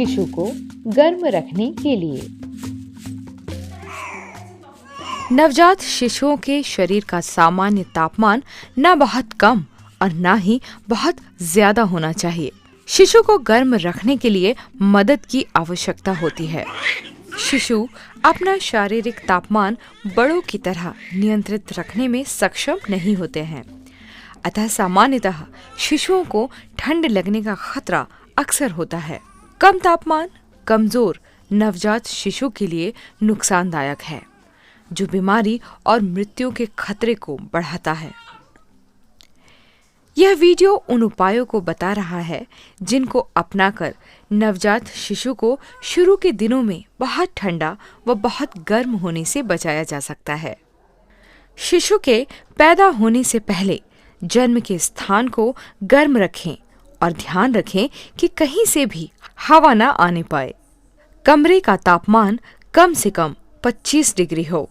शिशु को गर्म रखने के लिए। नवजात शिशुओं के शरीर का सामान्य तापमान न बहुत कम और न ही बहुत ज्यादा होना चाहिए। शिशु को गर्म रखने के लिए मदद की आवश्यकता होती है। शिशु अपना शारीरिक तापमान बड़ों की तरह नियंत्रित रखने में सक्षम नहीं होते हैं, अतः सामान्यतः शिशुओं को ठंड लगने का खतरा अक्सर होता है। कम तापमान कमजोर नवजात शिशु के लिए नुकसानदायक है, जो बीमारी और मृत्यु के खतरे को बढ़ाता है। यह वीडियो उन उपायों को बता रहा है जिनको अपनाकर नवजात शिशु को शुरू के दिनों में बहुत ठंडा व बहुत गर्म होने से बचाया जा सकता है। शिशु के पैदा होने से पहले जन्म के स्थान को गर्म रखें और ध्यान रखें कि कहीं से भी हवा न आने पाए। कमरे का तापमान कम से कम 25 डिग्री हो।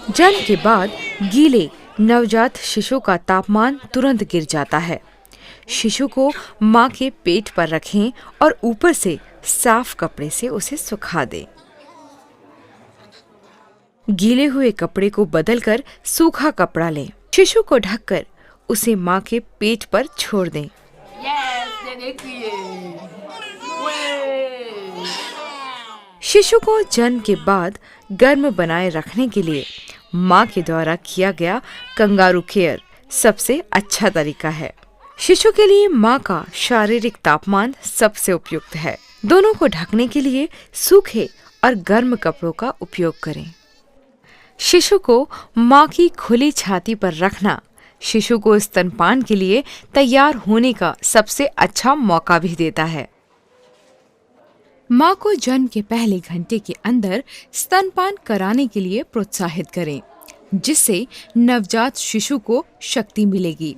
जन्म के बाद गीले नवजात शिशु का तापमान तुरंत गिर जाता है। शिशु को मां के पेट पर रखें और ऊपर से साफ कपड़े से उसे सुखा दें। गीले हुए कपड़े को बदलकर सूखा कपड़ा लें। शिशु को ढककर उसे मां के पेट पर छोड़ दें। शिशु को जन्म के बाद गर्म बनाए रखने के लिए मां के द्वारा किया गया कंगारू केयर सबसे अच्छा तरीका है। शिशु के लिए मां का शारीरिक तापमान सबसे उपयुक्त है। दोनों को ढकने के लिए सूखे और गर्म कपड़ों का उपयोग करें। शिशु को मां की खुली छाती पर रखना शिशु को स्तनपान के लिए तैयार होने का सबसे अच्छा मौका भी देता है। मां को जन्म के पहले घंटे के अंदर स्तनपान कराने के लिए प्रोत्साहित करें, जिससे नवजात शिशु को शक्ति मिलेगी।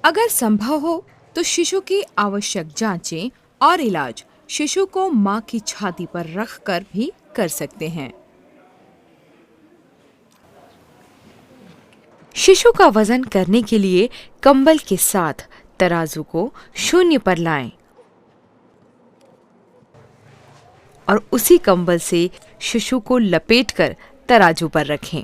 अगर संभव हो तो शिशु की आवश्यक जांचें और इलाज शिशु को मां की छाती पर रखकर भी कर सकते हैं। शिशु का वजन करने के लिए कंबल के साथ तराजू को 0 पर लाएं और उसी कंबल से शिशु को लपेटकर तराजू पर रखें।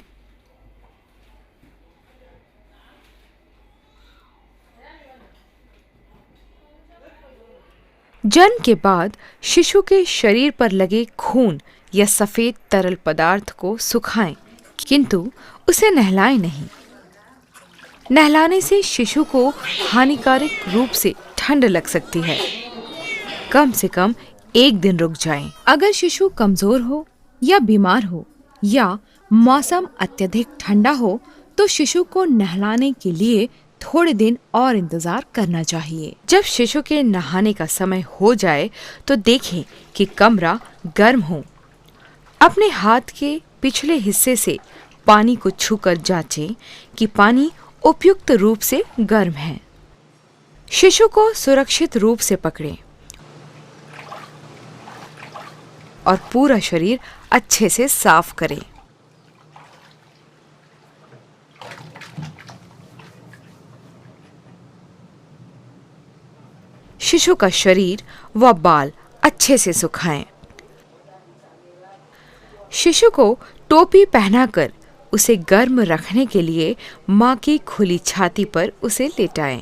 जन्म के बाद शिशु के शरीर पर लगे खून या सफेद तरल पदार्थ को सुखाएं, किंतु उसे नहलाएं नहीं। नहलाने से शिशु को हानिकारक रूप से ठंड लग सकती है। कम से कम 1 दिन रुक जाएं। अगर शिशु कमजोर हो या बीमार हो या मौसम अत्यधिक ठंडा हो तो शिशु को नहलाने के लिए थोड़े दिन और इंतजार करना चाहिए। जब शिशु के नहाने का समय हो जाए तो देखें कि कमरा गर्म हो। अपने हाथ के पिछले हिस्से से पानी को छूकर जांचें कि पानी उपयुक्त रूप से गर्म है। शिशु को सुरक्षित रूप से पकड़ें और पूरा शरीर अच्छे से साफ करें। शिशु का शरीर व बाल अच्छे से सुखाएं। शिशु को टोपी पहनाकर उसे गर्म रखने के लिए मां की खुली छाती पर उसे लेटाएं।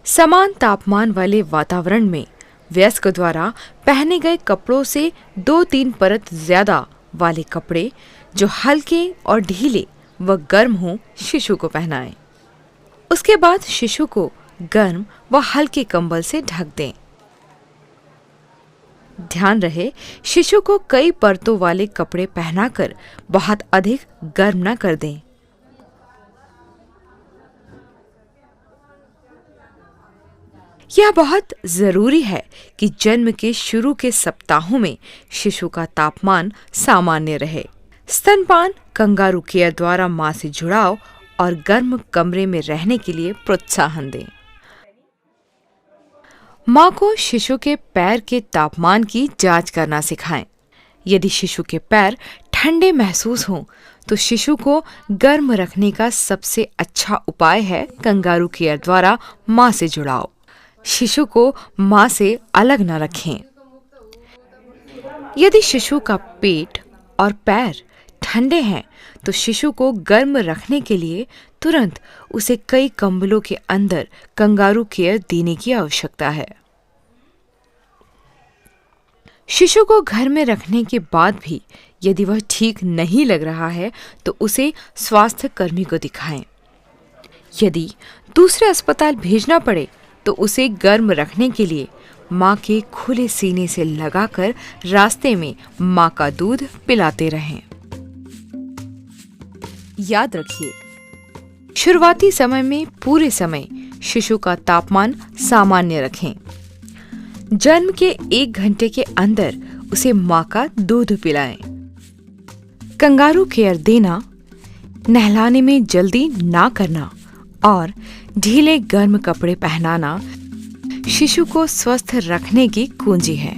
समान तापमान वाले वातावरण में वयस्क द्वारा पहने गए कपड़ों से 2-3 परत ज्यादा वाले कपड़े जो हल्के और ढीले व गर्म हों शिशु को पहनाएं। उसके बाद शिशु को गर्म व हल्के कंबल से ढक दें। ध्यान रहे शिशु को कई परतों वाले कपड़े पहनाकर बहुत अधिक गर्म न कर दें। यह बहुत जरूरी है कि जन्म के शुरू के सप्ताहों में शिशु का तापमान सामान्य रहे। स्तनपान कंगारू केयर द्वारा मां से जुड़ाव और गर्म कमरे में रहने के लिए प्रोत्साहन दें। मां को शिशु के पैर के तापमान की जांच करना सिखाएं। यदि शिशु के पैर ठंडे महसूस हों तो शिशु को गर्म रखने का सबसे अच्छा उपाय है कंगारू केयर द्वारा माँ से जुड़ाव। शिशु को माँ से अलग न रखें। यदि शिशु का पेट और पैर ठंडे हैं तो शिशु को गर्म रखने के लिए तुरंत उसे कई कंबलों के अंदर कंगारू केयर देने की आवश्यकता है। शिशु को घर में रखने के बाद भी यदि वह ठीक नहीं लग रहा है तो उसे स्वास्थ्य कर्मी को दिखाएं। यदि दूसरे अस्पताल भेजना पड़े तो उसे गर्म रखने के लिए माँ के खुले सीने से लगाकर रास्ते में माँ का दूध पिलाते रहें। याद रखिए, शुरुआती समय में पूरे समय शिशु का तापमान सामान्य रखें। जन्म के 1 घंटे के अंदर उसे माँ का दूध पिलाएं। कंगारू केयर देना, नहलाने में जल्दी ना करना और ढीले गर्म कपड़े पहनाना शिशु को स्वस्थ रखने की कुंजी है।